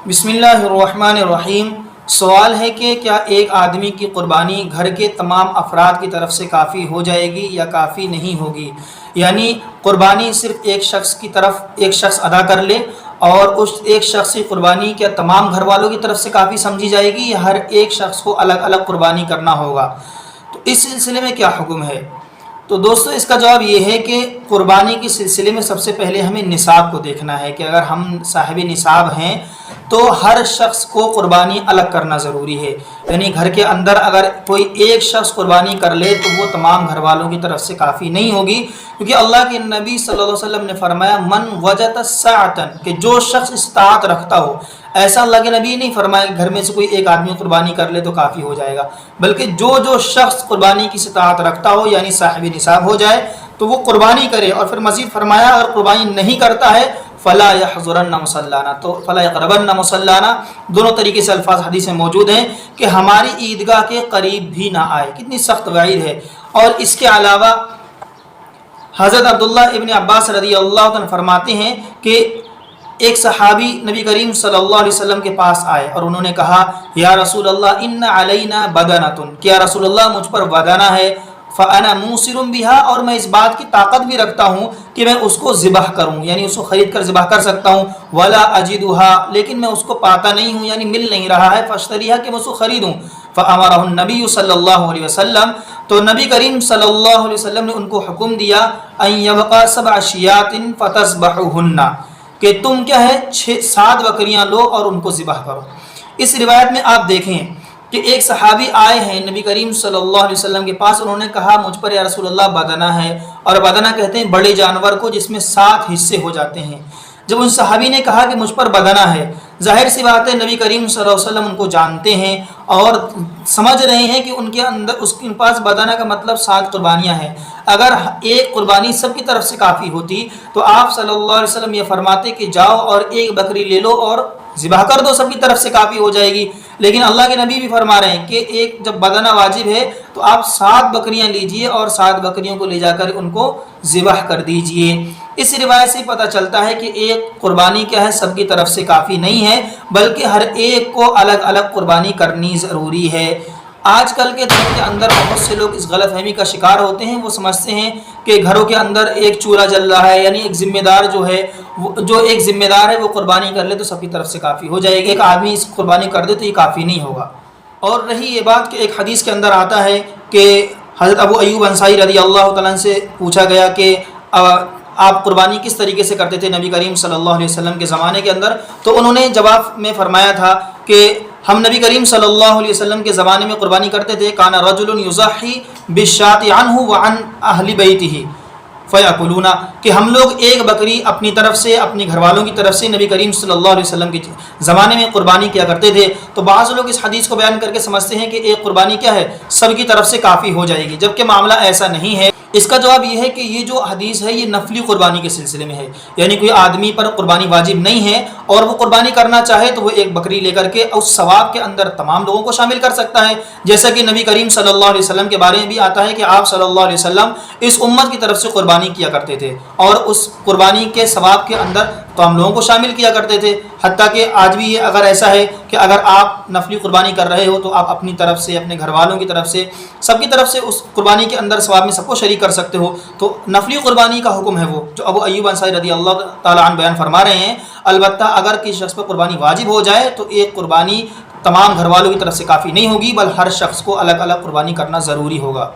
بسم اللہ الرحمن الرحیم۔ سوال ہے کہ کیا ایک آدمی کی قربانی گھر کے تمام افراد کی طرف سے کافی ہو جائے گی یا کافی نہیں ہوگی؟ یعنی قربانی صرف ایک شخص کی طرف ایک شخص ادا کر لے اور اس ایک شخص کی قربانی کیا تمام گھر والوں کی طرف سے کافی سمجھی جائے گی یا ہر ایک شخص کو الگ الگ قربانی کرنا ہوگا؟ تو اس سلسلے میں کیا حکم ہے؟ تو دوستو اس کا جواب یہ ہے کہ قربانی کے سلسلے میں سب سے پہلے ہمیں نصاب کو دیکھنا ہے کہ اگر ہم صاحب نصاب ہیں تو ہر شخص کو قربانی الگ کرنا ضروری ہے۔ یعنی گھر کے اندر اگر کوئی ایک شخص قربانی کر لے تو وہ تمام گھر والوں کی طرف سے کافی نہیں ہوگی، کیونکہ اللہ کے نبی صلی اللہ علیہ وسلم نے فرمایا من وجد سعۃ، کہ جو شخص استطاعت رکھتا ہو۔ ایسا اللہ کے نبی نہیں فرمایا کہ گھر میں سے کوئی ایک آدمی قربانی کر لے تو کافی ہو جائے گا، بلکہ جو شخص قربانی کی استطاعت رکھتا ہو یعنی صاحب نصاب ہو جائے تو وہ قربانی کرے۔ اور پھر مزید فرمایا اگر قربانی نہیں کرتا ہے فلا یحضرن مصلانا، تو فلا یقربن مصلانا، دونوں طریقے سے الفاظ حدیث میں موجود ہیں کہ ہماری عیدگاہ کے قریب بھی نہ آئے۔ کتنی سخت وعید ہے۔ اور اس کے علاوہ حضرت عبداللہ ابن عباس رضی اللہ عنہ فرماتے ہیں کہ ایک صحابی نبی کریم صلی اللہ علیہ وسلم کے پاس آئے اور انہوں نے کہا یا رسول اللہ ان علینا بدنۃ، کہ یا رسول اللہ مجھ پر بدنہ ہے، فانا موسر بها، اور میں اس بات کی طاقت بھی رکھتا ہوں کہ میں اس کو ذبح کروں، یعنی اس کو خرید کر ذبح کر سکتا ہوں، ولا اجدها، لیکن میں اس کو پاتا نہیں ہوں، یعنی مل نہیں رہا ہے، فاشتریها، کہ میں اس کو خریدوں۔ فامرہ النبی صلی اللہ علیہ وسلم، تو نبی کریم صلی اللہ علیہ وسلم نے ان کو حکم دیا ان یبقى 7 شیات فتذبحوهن، کہ تم کیا ہے 7 بکریاں لو اور ان کو ذبح کرو۔ اس روایت میں آپ دیکھیں کہ ایک صحابی آئے ہیں نبی کریم صلی اللہ علیہ وسلم کے پاس، انہوں نے کہا مجھ پر یا رسول اللہ بدنہ ہے، اور بدنہ کہتے ہیں بڑے جانور کو جس میں 7 حصے ہو جاتے ہیں۔ جب ان صحابی نے کہا کہ مجھ پر بدنہ ہے، ظاہر سی بات ہے نبی کریم صلی اللہ علیہ وسلم ان کو جانتے ہیں اور سمجھ رہے ہیں کہ ان کے اندر اس کے پاس بدنہ کا مطلب 7 قربانیاں ہیں۔ اگر ایک قربانی سب کی طرف سے کافی ہوتی تو آپ صلی اللہ علیہ وسلم یہ فرماتے کہ جاؤ اور ایک بکری لے لو اور ذبح کر دو، سب کی طرف سے کافی ہو جائے گی۔ لیکن اللہ کے نبی بھی فرما رہے ہیں کہ ایک جب بدنہ واجب ہے تو آپ 7 بکریاں لیجئے اور 7 بکریوں کو لے جا کر ان کو ذبح کر دیجئے۔ اس روایت سے پتہ چلتا ہے کہ ایک قربانی کیا ہے سب کی طرف سے کافی نہیں ہے، بلکہ ہر ایک کو الگ الگ قربانی کرنی ضروری ہے۔ آج کل کے دور کے اندر بہت سے لوگ اس غلط فہمی کا شکار ہوتے ہیں، وہ سمجھتے ہیں کہ گھروں کے اندر ایک چولہا جل رہا ہے، یعنی ایک ذمہ دار جو ایک ذمہ دار ہے وہ قربانی کر لے تو سب کی طرف سے کافی ہو جائے گی، ایک آدمی اس قربانی کر دے تو یہ کافی نہیں ہوگا۔ اور رہی یہ بات کہ ایک حدیث کے اندر آتا ہے کہ حضرت ابو ایوب انصاری رضی اللہ تعالیٰ عنہ سے پوچھا گیا کہ آپ قربانی کس طریقے سے کرتے تھے نبی کریم صلی اللہ علیہ وسلم کے زمانے کے اندر؟ تو انہوں نے جواب میں فرمایا تھا کہ ہم نبی کریم صلی اللہ علیہ وسلم کے زمانے میں قربانی کرتے تھے، کان رجل یضحی بالشاۃ عنہ وعن اہل بیتہ فیاکلون، کہ ہم لوگ ایک بکری اپنی طرف سے اپنے گھر والوں کی طرف سے نبی کریم صلی اللہ علیہ وسلم کے زمانے میں قربانی کیا کرتے تھے۔ تو بعض لوگ اس حدیث کو بیان کر کے سمجھتے ہیں کہ ایک قربانی کیا ہے سب کی طرف سے کافی ہو جائے گی، جبکہ معاملہ ایسا نہیں ہے۔ اس کا جواب یہ ہے کہ یہ جو حدیث ہے یہ نفلی قربانی کے سلسلے میں ہے، یعنی کوئی آدمی پر قربانی واجب نہیں ہے اور وہ قربانی کرنا چاہے تو وہ ایک بکری لے کر کے اس ثواب کے اندر تمام لوگوں کو شامل کر سکتا ہے، جیسا کہ نبی کریم صلی اللہ علیہ وسلم کے بارے میں بھی آتا ہے کہ آپ صلی اللہ علیہ وسلم اس امت کی طرف سے قربانی کیا کرتے تھے اور اس قربانی کے ثواب کے اندر تمام لوگوں کو شامل کیا کرتے تھے۔ حتیٰ کہ آج بھی یہ اگر ایسا ہے کہ اگر آپ نفلی قربانی کر رہے ہو تو آپ اپنی طرف سے اپنے گھر والوں کی طرف سے سب کی طرف سے اس قربانی کے اندر ثواب میں سب کو شریک کر سکتے ہو۔ تو نفلی قربانی کا حکم ہے وہ جو ابو ایوب انصاری رضی اللہ تعالیٰ عنہ بیان فرما رہے ہیں۔ البتہ اگر کسی شخص پر قربانی واجب ہو جائے تو ایک قربانی تمام گھر والوں کی طرف سے کافی نہیں ہوگی، بل ہر شخص کو الگ الگ قربانی کرنا ضروری ہوگا۔